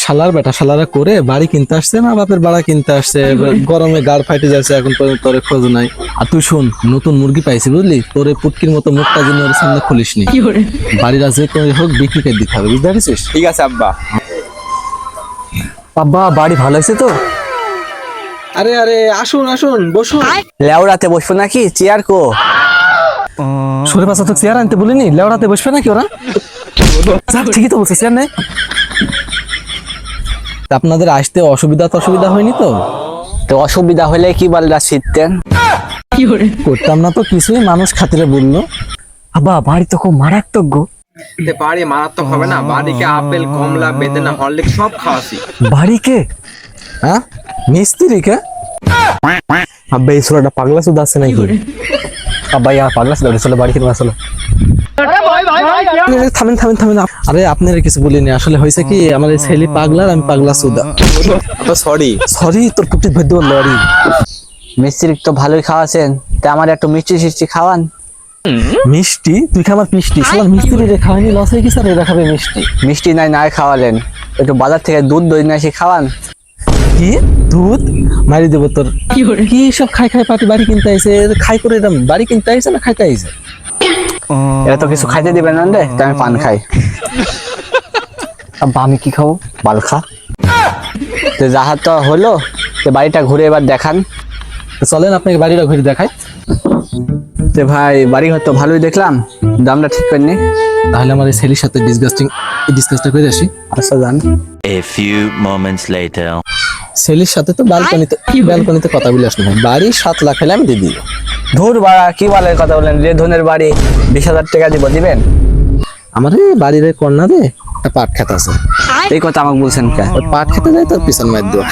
শালার বেটা শালারা করে বাড়ি কিনতে আসছে না বাপের বাড়া কিনতে আসছে, গরমে গাড় ফাইটে যাচ্ছে, এখন পর্যন্ত তোর খোঁজ নাই। আর তুই শোন, নতুন মুরগি পাইছি বুঝলি, তোরে পুটকির মতো মুখটা যেন ওর সামনে খুলিস নি। বাড়ির আছে কোনো হোক বিক্রি করে দিতে হবে, বুঝতে পারছিস? ঠিক আছে আব্বা। আব্বা বাড়ি ভালো হয়েছে তো? আরে আরে আসুন আসুন বসুন। লেওড়াতে বসবো নাকি? চেয়ার কো? সরে পাশা তো চেয়ার আনতে বলিনি, লেওড়াতে বসবে নাকি ওরা? ঠিকই তো বলছে, চেয়ার নেই। আপনাদের আসতে অসুবিধা হয়নি তো? তো অসুবিধা হলে কি বললা শীতেন? করতাম না তো কিছুই, মানুষ খাতিরে বললো। আব্বা বাড়ি তো খুব মারাত্মক গো। বাড়ি মারাত্মক হবে না? বাড়িকে আপেল কমলা বেদেনা হরলিক্স সব খাওয়াছি। বাড়িকে? হ্যাঁ মিস্ত্রি কে? আব্বা এই ছোড়াটা পাগলা সুদ আছে নাকি? আব্বা ইয়া পাগলা সুদ চলো বাড়ি খেতে আসলো। থামেন থামেন থামেন, আরে আপনারা কিছু বলিনি, আসলে হয়েছে কি আমার এই ছেলে পাগলার, আমি পাগলা সুদা। সরি সরি তোর পুটি ভেদ লরি। মিস্ত্রি তো ভালোই খাওয়াছেন, তা আমার একটু মিষ্টি সিষ্টি খাওয়ান। মিষ্টি? তুই খাবার মিষ্টি? শালা মিস্ত্রি রে খাওয়ানি লস হয়ে গেছে, আর এরা খাবে মিষ্টি? মিষ্টি নাই নাই খাওয়ালেন, একটু বাজার থেকে দুধ দই না এসে খাওয়ান। কি দুধ? মারি দেবো তোর। কি সব খাই খাই পাটি বাড়ি কিনতে আইছে, খাই করে এরম বাড়ি কিনতে আইছে না খাইতে আইছে? এরা তো কিছু খাইতে দিবেন না রে, তাই আমি পান খাই। আব্বা আমি কি খাবো? বাল খা। তো যাহা তো হলো, তো বাড়িটা ঘুরে এবার দেখান। তো চলেন আপনাকে বাড়িটা ঘুরে দেখাই। তো ভাই বাড়ি হয়তো ভালোই দেখলাম, দামটা ঠিক করেনি। তাহলে আমার এই ছেলের সাথে ডিসকাসটা করে আসি। আচ্ছা যান। A few moments later. ছেলের সাথে তো ব্যালকনিতে কথা বলে আসলাম, বাড়ি 7 লাখ হলে আমি দিয়ে দিব। ধুর বাড়া কি বলেন কথা বলেন, রে ধনের বাড়ি 20,000 টাকা দিব, দিবেন? আমার এই বাড়ির কর্নারে একটা পাট খেত আছে, এই কথা আমাকে বলছেন কে? ওই পাট খেতে যাই তোর পিছন মার দেবো।